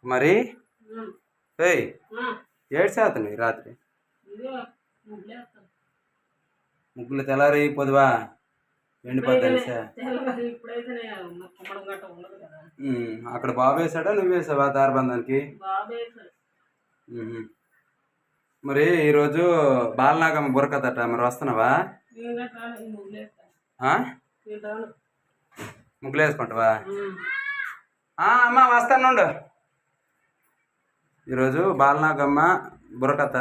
మరి ఏడ్చేస్తాను రాత్రి ముగ్గులు తెల్లారి పొద్దువా ఎండిపోద్ది అక్కడ బాబు వేసాడా నువ్వు వేసావా దారబంధానికి? మరి ఈరోజు బాలనాగమ్మ బుర్రకథట, మరి వస్తున్నావా? ముగ్గులు వేసుకుంటావా? అమ్మా వస్తానుండు. ఈరోజు బాలనాగమ్మ బుర్రకథ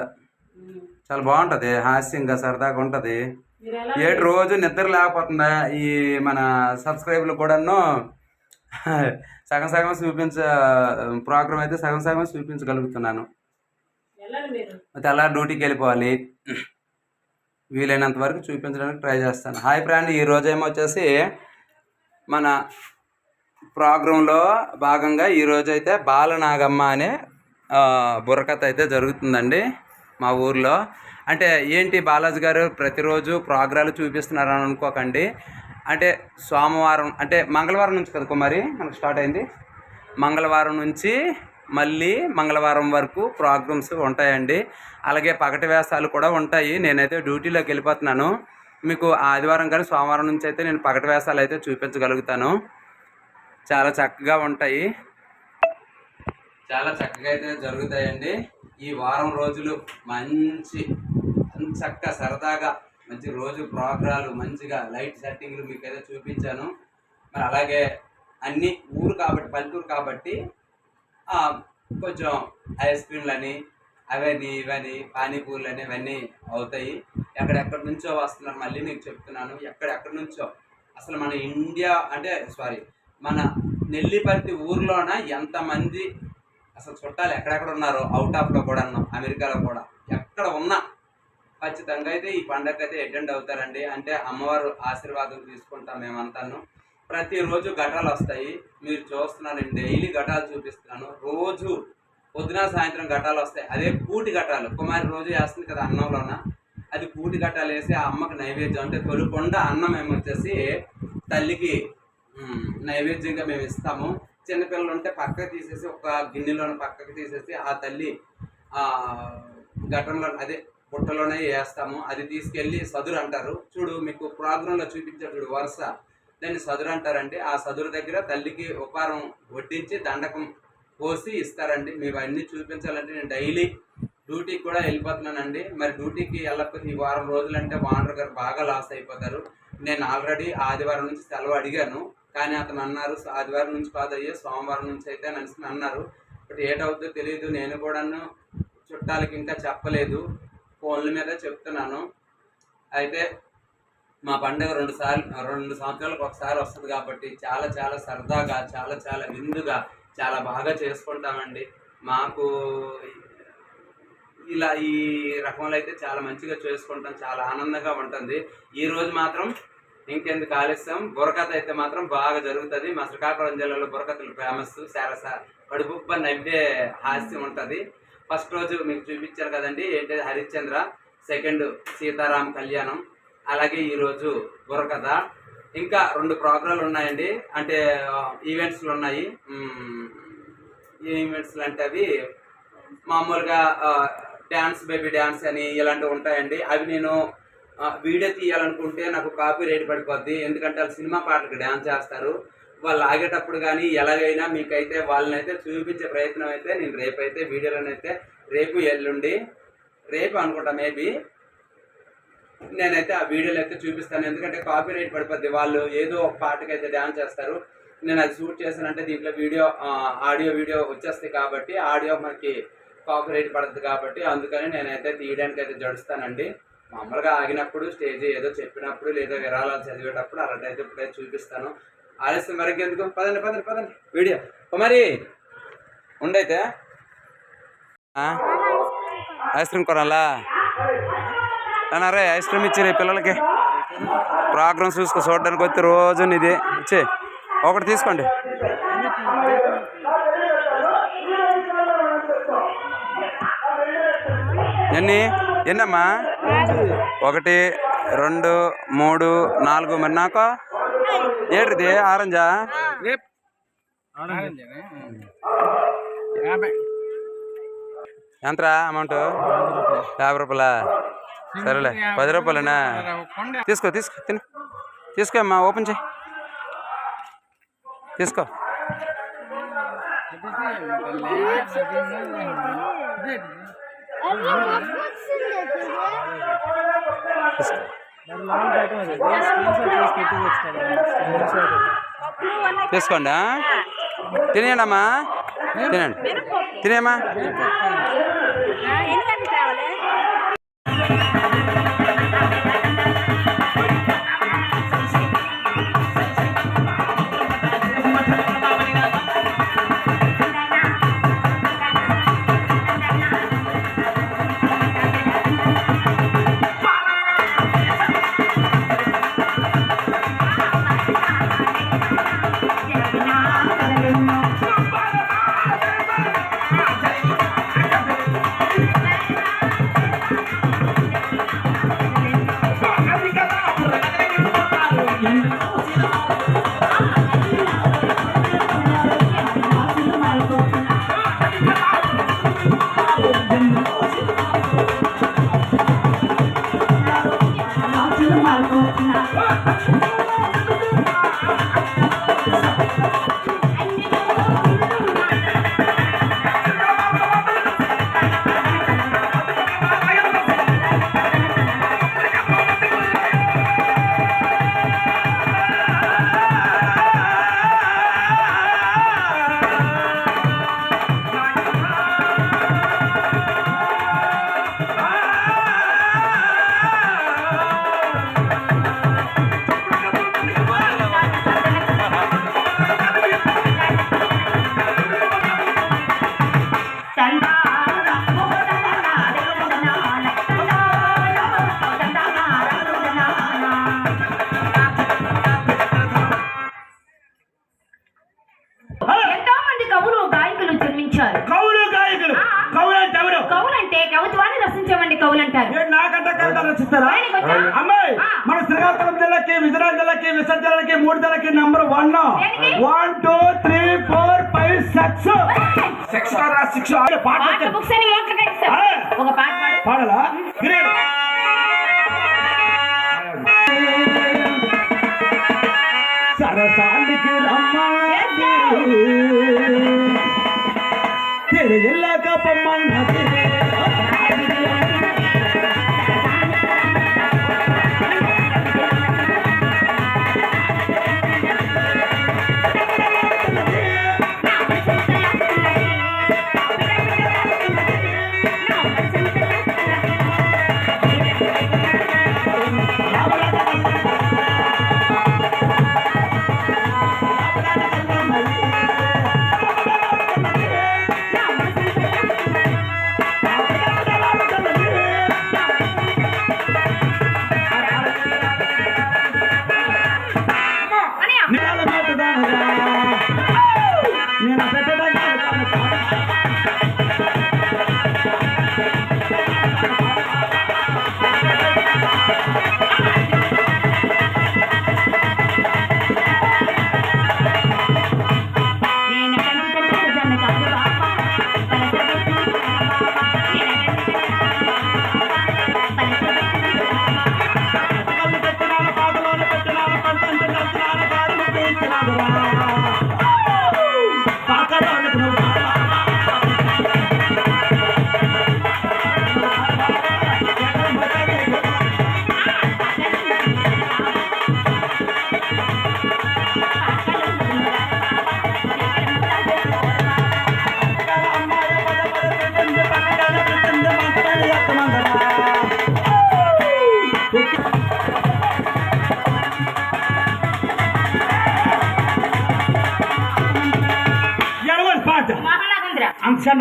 చాలా బాగుంటుంది, హాస్యంగా సరదాగా ఉంటుంది. ఏడు రోజు నిద్ర లేకపోతుందా ఈ మన సబ్స్క్రైబర్లు కూడాను సగం సగం ప్రోగ్రామ్ అయితే సగం సగం చూపించగలుగుతున్నాను. తెల్లారి డ్యూటీకి వెళ్ళిపోవాలి, వీలైనంత వరకు చూపించడానికి ట్రై చేస్తాను. హాయ్ ఫ్రెండ్, ఈరోజు ఏమొచ్చేసి మన ప్రోగ్రాంలో భాగంగా ఈరోజు అయితే బాలనాగమ్మ అనే బుర్రకథ అయితే జరుగుతుందండి మా ఊర్లో. అంటే ఏంటి బాలాజీ గారు ప్రతిరోజు ప్రోగ్రాలు చూపిస్తున్నారని అనుకోకండి. అంటే సోమవారం అంటే మంగళవారం నుంచి కదా కుమారి మనకు స్టార్ట్ అయింది. మంగళవారం నుంచి మళ్ళీ మంగళవారం వరకు ప్రోగ్రామ్స్ ఉంటాయండి. అలాగే పగటి వేషాలు కూడా ఉంటాయి. నేనైతే డ్యూటీలోకి వెళ్ళిపోతున్నాను. మీకు ఆదివారం కానీ సోమవారం నుంచి అయితే నేను పగటి వేషాలు అయితే చూపించగలుగుతాను. చాలా చక్కగా ఉంటాయి, చాలా చక్కగా అయితే జరుగుతాయండి. ఈ వారం రోజులు మంచి చక్కగా సరదాగా మంచి రోజు ప్రోగ్రాలు మంచిగా లైట్ సెట్టింగ్లు మీకు అయితే చూపించాను. మరి అలాగే అన్ని ఊరు కాబట్టి పల్లెటూరు కాబట్టి కొంచెం ఐస్ క్రీమ్లని అవన్నీ ఇవన్నీ పానీపూర్లు అని ఇవన్నీ అవుతాయి. ఎక్కడెక్కడి నుంచో వస్తున్నారు, మళ్ళీ మీకు చెప్తున్నాను ఎక్కడెక్కడి నుంచో. అసలు మన ఇండియా అంటే మన నెల్లిపర్తి ఊర్లోన ఎంతమంది అసలు చుట్టాలు ఎక్కడెక్కడ ఉన్నారో, అవుట్ ఆఫ్లో కూడా ఉన్నాం, అమెరికాలో కూడా ఎక్కడ ఉన్నా ఖచ్చితంగా అయితే ఈ పండగ అయితే అటెండ్ అవుతారండి. అంటే అమ్మవారు ఆశీర్వాదం తీసుకుంటాం మేమంతాను. ప్రతిరోజు ఘటాలు వస్తాయి, మీరు చూస్తున్నాను, నేను డైలీ ఘటాలు చూపిస్తున్నాను. రోజు పొద్దున సాయంత్రం ఘటాలు వస్తాయి. అదే కూటి ఘటాలు కుమారి రోజు వేస్తుంది కదా అన్నంలోన, అది కూటి ఘటాలు వేసి ఆ అమ్మకి నైవేద్యం అంటే తొలికొండ అన్నం ఏమొచ్చేసి తల్లికి నైవేద్యంగా మేము ఇస్తాము. చిన్నపిల్లలు ఉంటే పక్కకు తీసేసి ఒక గిన్నెలోనే పక్కకు తీసేసి ఆ తల్లి ఘటంలో అదే పుట్టలోనే వేస్తాము. అది తీసుకెళ్ళి సదురు అంటారు చూడు, మీకు ప్రోగ్రాంలో చూపించారు చూడు వరుస, దాన్ని సదురు అంటారండి. ఆ సదురు దగ్గర తల్లికి ఉపహారం వడ్డించి దండకం పోసి ఇస్తారండి. మేము అన్నీ చూపించాలంటే నేను డైలీ డ్యూటీకి కూడా వెళ్ళిపోతున్నానండి. మరి డ్యూటీకి వెళ్ళకపోతే ఈ వారం రోజులంటే ఓనర్ గారు బాగా లాస్ అయిపోతారు. నేను ఆల్రెడీ ఆదివారం నుంచి సెలవు అడిగాను, కానీ అతను అన్నారు ఆదివారం నుంచి కాదయ్యే సోమవారం నుంచి అయితే నన్ను అన్నారు. బట్ ఏటవుతుందో తెలియదు, నేను కూడాను చుట్టాలకి ఇంకా చెప్పలేదు, ఫోన్ల మీద చెప్తున్నాను. అయితే మా పండుగ 2 సంవత్సరాలకు ఒకసారి వస్తుంది కాబట్టి చాలా చాలా సరదాగా చాలా చాలా విందుగా చాలా బాగా చేసుకుంటామండి. మాకు ఇలా ఈ రకంలో అయితే చాలా మంచిగా చేసుకుంటాం, చాలా ఆనందంగా ఉంటుంది. ఈరోజు మాత్రం ఇంకెందుకు ఆలస్యం, బుర్రకథ అయితే మాత్రం బాగా జరుగుతుంది. మా శ్రీకాకుళం జిల్లాలో బుర్రకథలు ఫేమస్, కడుపుబ్బ నవ్వే హాస్యం ఉంటుంది. ఫస్ట్ రోజు మీకు చూపించారు కదండి ఏంటది హరిశ్చంద్ర, సెకండ్ సీతారామ కళ్యాణం, అలాగే ఈరోజు బుర్రకథ. ఇంకా 2 ప్రోగ్రాలు ఉన్నాయండి, అంటే ఈవెంట్స్లు ఉన్నాయి. ఈవెంట్స్లు అంటే అవి మామూలుగా డ్యాన్స్ బేబీ డ్యాన్స్ అని ఇలాంటివి ఉంటాయండి. అవి నేను వీడియో తీయాలనుకుంటే నాకు కాపీ రేట్ పడిపోద్ది, ఎందుకంటే వాళ్ళు సినిమా పాటలకు డ్యాన్స్ చేస్తారు. వాళ్ళు ఆగేటప్పుడు కానీ ఎలాగైనా మీకైతే వాళ్ళని అయితే చూపించే ప్రయత్నం అయితే నేను రేపైతే వీడియోలోనైతే రేపు ఎల్లుండి రేపు అనుకుంటా మేబీ నేనైతే ఆ వీడియోలు అయితే చూపిస్తాను. ఎందుకంటే కాపీ రేట్ పడిపోద్ది, వాళ్ళు ఏదో ఒక పాటకి అయితే డ్యాన్స్ చేస్తారు. నేను అది షూట్ చేశానంటే దీంట్లో ఆడియో వీడియో వచ్చేస్తాయి కాబట్టి ఆడియో మనకి కాపీ రేట్ పడుతుంది కాబట్టి అందుకని నేనైతే తీయడానికి అయితే జడుస్తానండి. మామూలుగా ఆగినప్పుడు స్టేజ్ ఏదో చెప్పినప్పుడు లేదా విరాళాలు చదివేటప్పుడు అలాంటి ఇప్పుడైతే చూపిస్తాను. ఆలస్యం వరకు ఎందుకు, పదండి వీడియో మరి ఉండైతే ఐస్ క్రీమ్ కొనాలా అన్నారే, ఐస్ క్రీమ్ ఇచ్చి పిల్లలకి ప్రోగ్రామ్స్ చూడడానికి వస్తే రోజు ఇది ఇచ్చి ఒకటి తీసుకోండి. ఎన్నమ్మా? 1 2 3 4 మరి నాకు ఏడిది ఆరెంజా? ఎంతరా అమౌంట్? 50 రూపాయలా? సరేలే, 10 రూపాయలేనా? తీసుకో తిను, తీసుకో అమ్మా, ఓపెన్ చేయి, తీసుకో. తీసుకోండి, తినేయండి అమ్మా, తినండి, తినేమ్మా. అమ్మాయి మన శ్రీకాకుళం జిల్లాకి, విజయనగరం జిల్లాకి, విశాఖ జిల్లాకి 3 జిల్లాకి నంబర్ 1. 1 2 3 4 5 6 పాడాలా? సరసానికి రమ్మా తిరిగిల్లాక పొమ్మన్నది. అంశన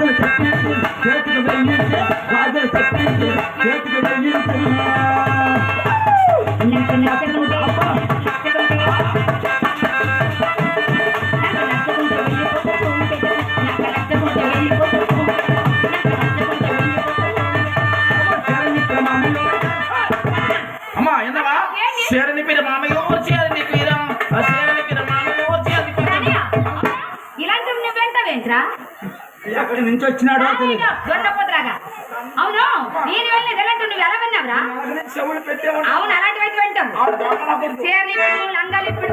గాజులు చెప్పించి చేతికి వెయ్యించి గాజులు చెప్పించి చేతికి వెయ్యించి అమ్మా ఏందవా చీరని పిర మామయ్య చీరని పిర చీరని పిర మామయ్య చీరని పిర ఇలాంటి నువ్వెంటవేంట్రా ఎక్కడి నుంచి వచ్చినాడో తెలియదు దొండపోతురాగా అవును నేను వెళ్ళలేదు ఎలాంటి నువ్వు ఎలా విన్నావురా చెవులు పెట్టేవాడు అవును అలాంటివి అయితే వింటావు చీరలు ఇప్పుడు లంగాలు ఇప్పుడు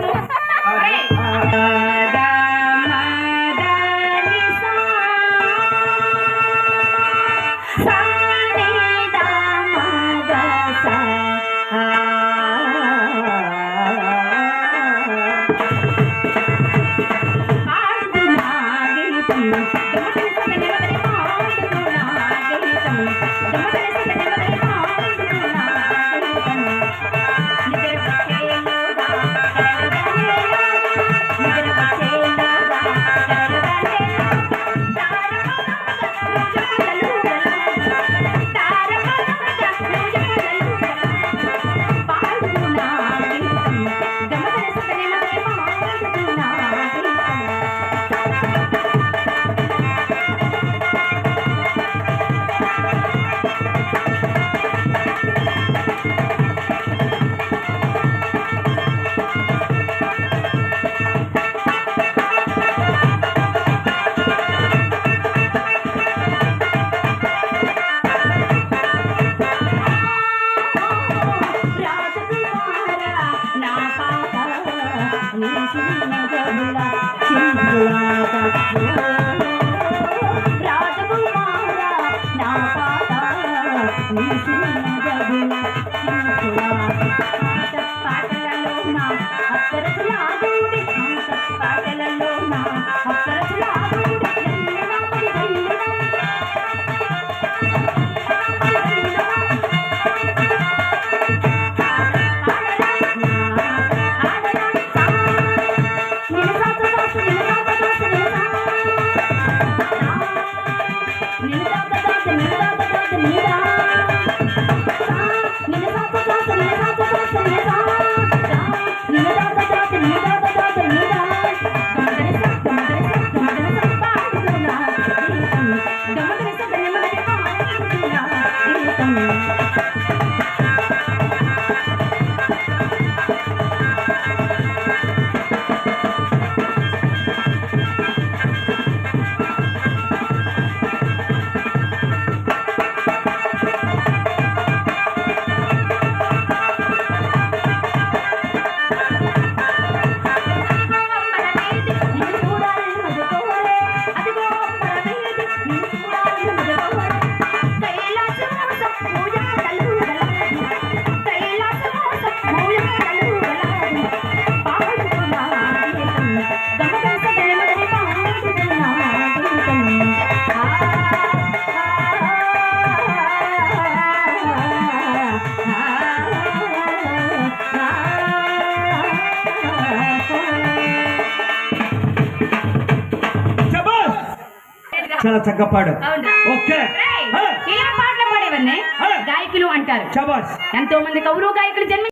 చాలా చక్కగా పాడు అవునా? ఓకే రేయ్, ఏం పాటలు పాడేవన్నీ గాయకులు అంటారు. శబాష్ ఎంతో మంది కవులు గాయకులు జన్మ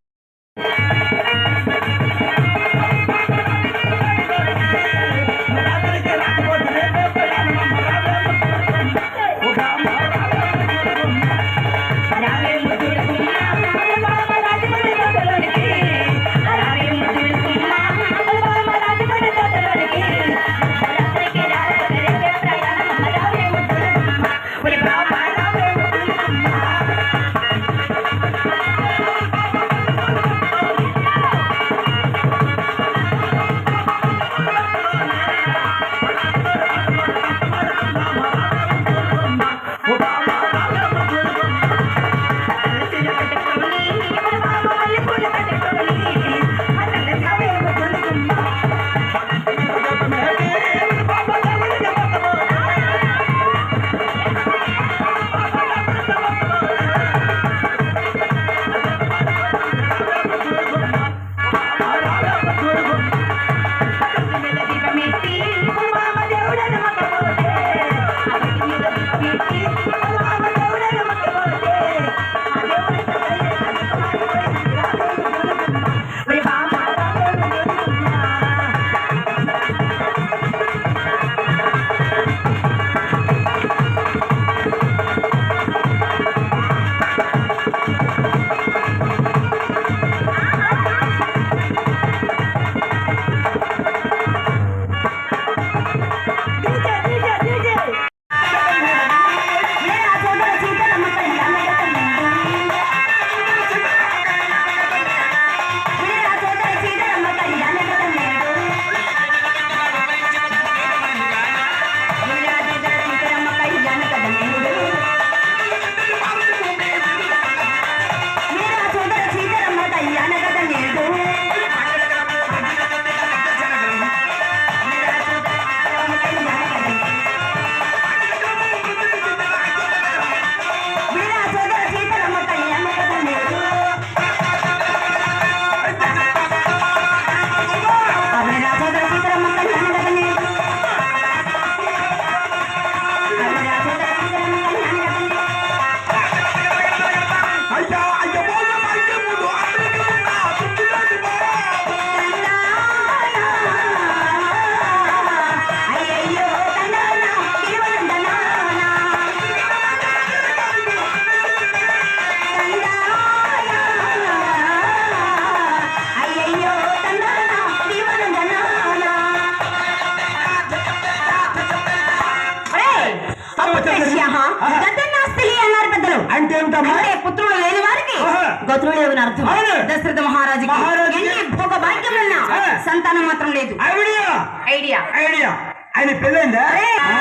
ఏంటమ్మా? అంటే పుత్రుడు లేని వారికి ఆహా. గతులు లేవని అర్థం. అవును. దశరథ మహారాజుకి మహారాజుకి ఎన్ని భోగ భాగ్యములున్నా ఆ. సంతానం మాత్రం లేదు. ఐడియా ఐడియా ఐడియా ఆయన పెళ్ళైందా? ఏ. రామ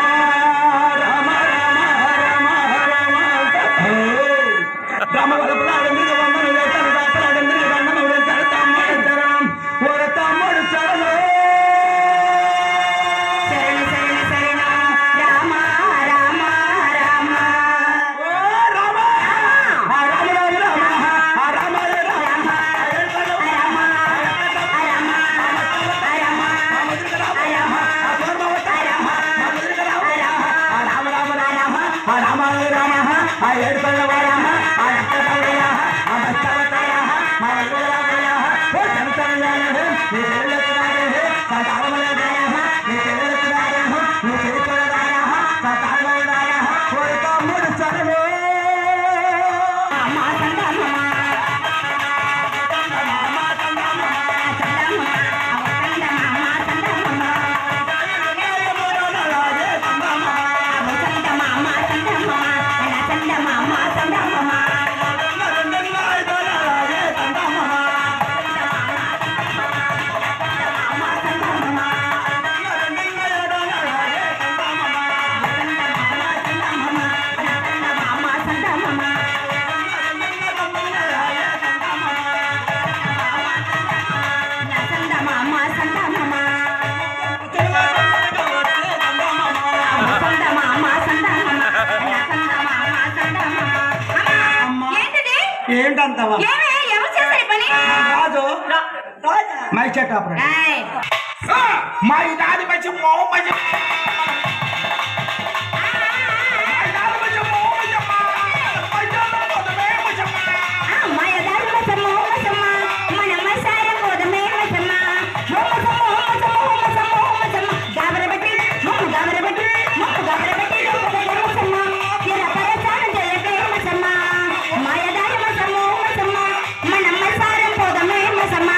రామ రామ రామ వరపులాడు మీద వందలు వేటాడు రాపలాడు మీద వందలు వేటాడు తమ్ముడు చరణం ఓర తమ్ముడు చరణం శరణ శరణ శరణ రామ రామ రామ ఓ రామ ఆ రామ రామ రామ ఆ రామ రామ ఆ ఏడు పల్లవ రామ ఆ రక్త పల్లవ ఆ బస్తవతయ మా వల్లవయ ఓ జనతనయ నీ చెల్లెతురాయ సదావలయ నీ చెల్లెతురాయ నీ చెల్లెతురాయ సదావలయ ఓ తమ్ముడు చరణం మా సంతానమా ఏంటంతవా ఏమే ఎవరు చేశారు ఈ పని? రాజు మై చెట్టు ఆపరేట్ ఏయ్, మా ఇదాది మంచి మోహం మంచి మాయదారి మసమ్మ మసమ్మ మనమ్మ సార కోదమే మసమ్మ మసమ్మ మసమ్మ మసమ్మ మసమ్మ గాబరబట్టి గాబరబట్టి గాబరబట్టి మసమ్మ తిర పరచాన జయతే మసమ్మ మాయదారి మసమ్మ మసమ్మ మనమ్మ సార కోదమే మసమ్మ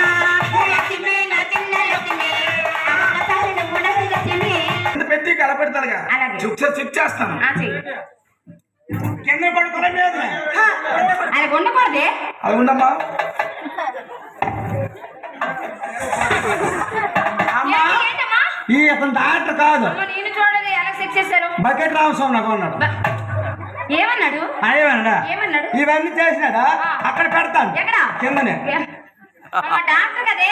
లక్ష్మి నతిన్న లక్ష్మి అవతారణ గుణలక్ష్మి పెట్టి కలపెడతారుగా అలాగే. చెక్ చేస్తాను కింద పడుకునే మీద ఆయన ఉండకూడదే అది ఉండమ్మా ఏంటమ్మా ఈ అతను డాక్టర్ కాదు అమ్మ, నేను చూడలేదు ఎలా సెట్ చేశారు బకెట్ రామస్వామి నాకు అన్నాడు ఏమన్నాడు అయ్యమన్నాడా ఏమన్నాడు? ఇవన్నీ చేసినాడా అక్కడ పెడతాను ఎక్కడ కిందనే అమ్మ డాక్టర్ కదే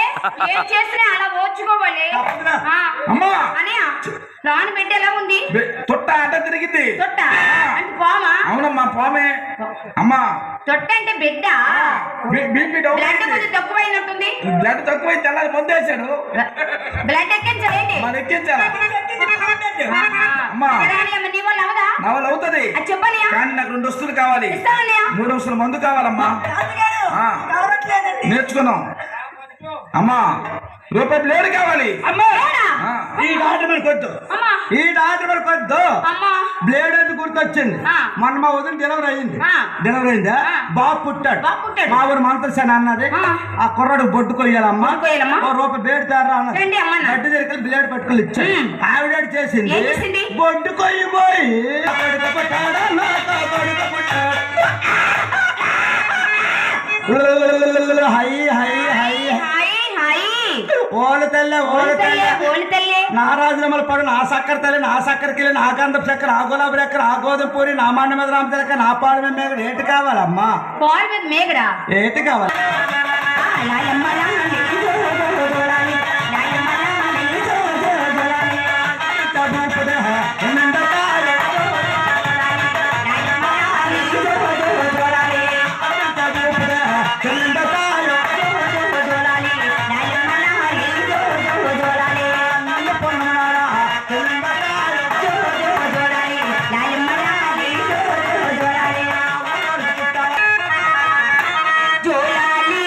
ఏం చేసినా అలా ఓర్చుకోవాలి తప్పదురా. ఆ. అమ్మా అనయ్య రాను బిడ్డ ఎలా ఉంది తొట్ట అడ్డ తిరిగింది తొట్ట అంటే పోమా అవునమ్మా పోమే అమ్మా తొట్ట అంటే బిడ్డ బీపీ డౌన్ బ్లడ్ కొంచెం తక్కువైనట్టుంది బ్లడ్ తక్కువ తెల్లారి మందు వేసాడు బ్లడ్ ఎక్కించలేండి మరి ఎక్కించాలా అమ్మా. నీ వల్ల అవదా నా వల్ల అవుతుంది అది చెప్పనయ్యా కానీ నాకు 2 వస్తువులు కావాలి ఇస్తానయ్యా 3 వస్తువుల మందు కావాలమ్మా ఆ, నేర్చుకున్నాం అమ్మా రూపాయి బ్లేడ్ కావాలి అమ్మా ఏడా? ఆ, ఈ డాక్టర్ మనకు వద్దు అమ్మా ఈ డాక్టర్ మనకు వద్దు అమ్మా బ్లేడ్ ఎందుకు గుర్తొచ్చింది ఆ. మొన్న మా వదిన డెలివరీ అయింది ఆ. డెలివరీ అయిందా ఆ. బాబు పుట్టాడు బాబు పుట్టాడు. మా ఊరు మంత్రసేన అన్నది ఆ. ఆ కుర్రాడు బొడ్డు కొయ్యాలమ్మా బొడ్డు కొయ్యాలమ్మా? ఓ రూపాయి బ్లేడ్ తేరా అన్నది రండి అమ్మా అన్న. గడ్డి దగ్గరికి బ్లేడ్ పట్టుకొని ఇచ్చాడు ఉమ్. ఆవిడ చేసింది ఏం చేసింది? బొడ్డు కొయ్యిపోయి కొడుకు పుట్టాడా, నాతో కొడుకు పుట్టాడు. హై హై హై హాయ్ హాయ్ ఓల తల్లే ఓల తల్లే ఓలి తల్లి నారాజనమల పడు నా సక్కర తల్లి నా సక్కరకి నా గంధపు చక్కెర ఆ గులాబీ రెక్కర ఆ గోధుమ పూరి నా మండ మీద రామ తిలక నా పాడు మీద మేకడ ఏటి కావాలమ్మా పాలు మీద మేగడా ఏటి కావాలి జోలాలి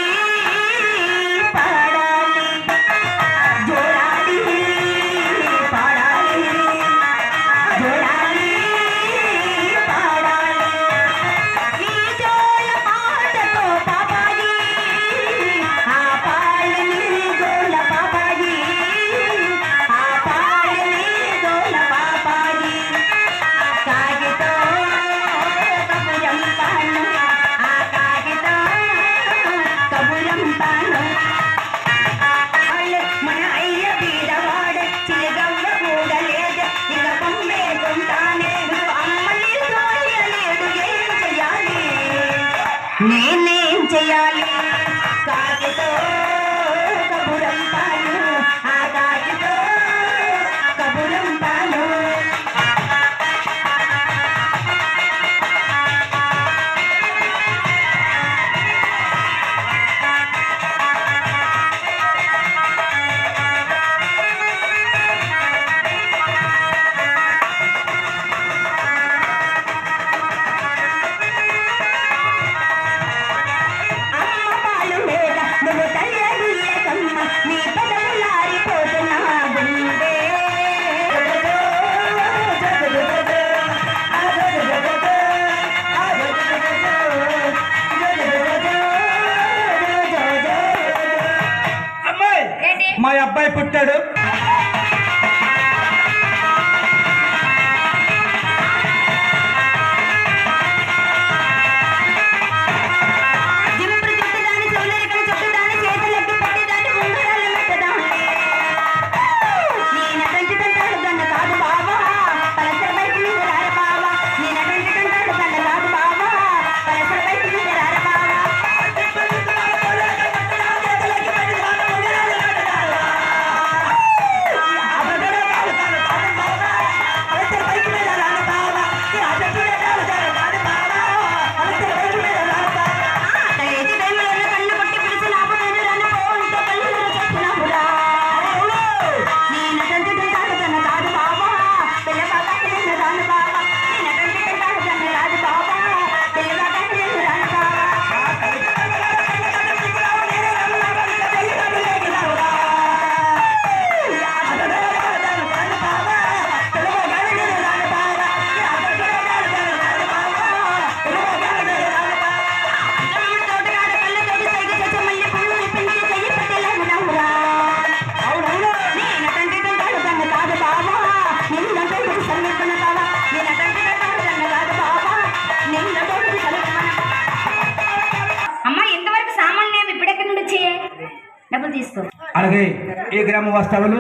అలాగే ఈ గ్రామ వాస్తవులు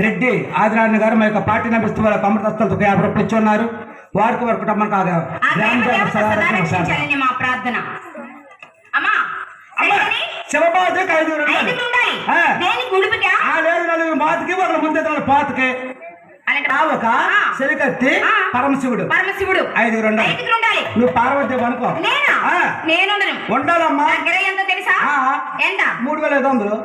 రెడ్డి ఆదినారాయణ గారు మా యొక్క పార్టీ నడిపిస్తూ వాళ్ళ అమృతస్తులతో 50 రూపాయలు ఇచ్చి ఉన్నారు. వారికి వరకు కుటుంబం కాగా ఆ గ్రామ దేవత సదా రక్షించాలని మా ప్రార్థన. అమ్మా సరేని? శివపాత్రకి 5 ఐదుగురు ఉండాలి. దేనికి ఉడుపుకా? లేదు 4 మాతకి ఒకరు ముందే పాతకి అలాంటి ఒక శనికత్తి పరమశివుడు పరమశివుడు 5 ఉండాలి. ఐదుగురు ఉండాలి. నువ్వు పార్వతి అనుకో. నేనా? నేను ఉండను. ఉండాలమ్మా. నా గిర ఎంత తెలుసా? ఎంత? 3500.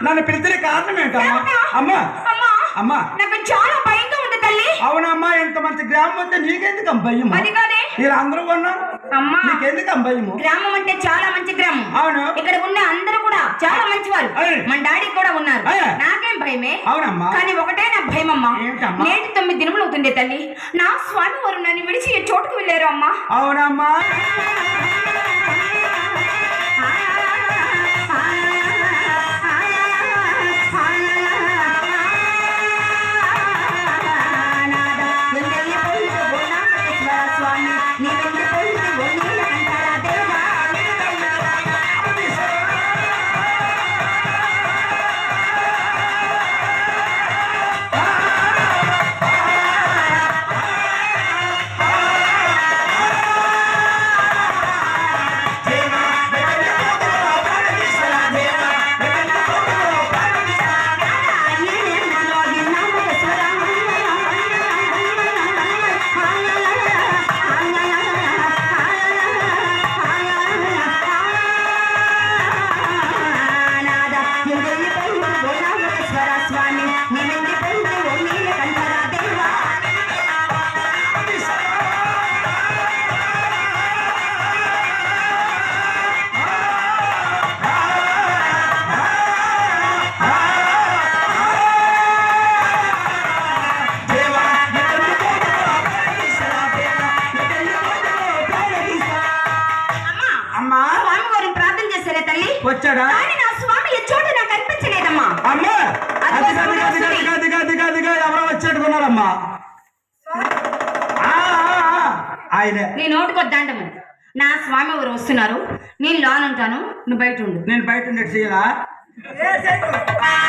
నన్ను పిలిచిన కారణం ఏంటమ్మా? అమ్మా అమ్మా నాకు చాలా భయంగా ఉంది తల్లి. అవునమ్మా, ఎంత మంచి గ్రామం వస్తే నీకెందుకు భయం? అది కాదే మీరు అందరూ ఉన్నారు, అమ్మా నీకెందుకు భయము? గ్రామం అంటే చాలా మంచి గ్రామం. అవును. ఇక్కడ ఉన్న అందరూ కూడా చాలా మంచివారు. మన డాడీ కూడా ఉన్నారు. నాకేం భయమే. అవునమ్మా. కానీ ఒకటే నా భయం అమ్మా. ఏంటమ్మా? నేటి 9 దినములు అవుతుండే తల్లి, నా స్వామి వారు నన్ను విడిచి ఏ చోటుకు వెళ్ళారు అమ్మా. అవునమ్మా. వచ్చాడా? నా స్వామి ఏ చోట నాకు కనిపించలేదమ్మా. అమ్మా ఎవరో వచ్చేట్టుకున్నారమ్మా. ఆయనే. నీ నోటికొద్దాంటము. నా స్వామి ఎవరు వస్తున్నారు, నేను లోనుంటాను, నువ్వు బయట ఉండు. నేను బయట ఉండేది చెయ్యలా? Bye.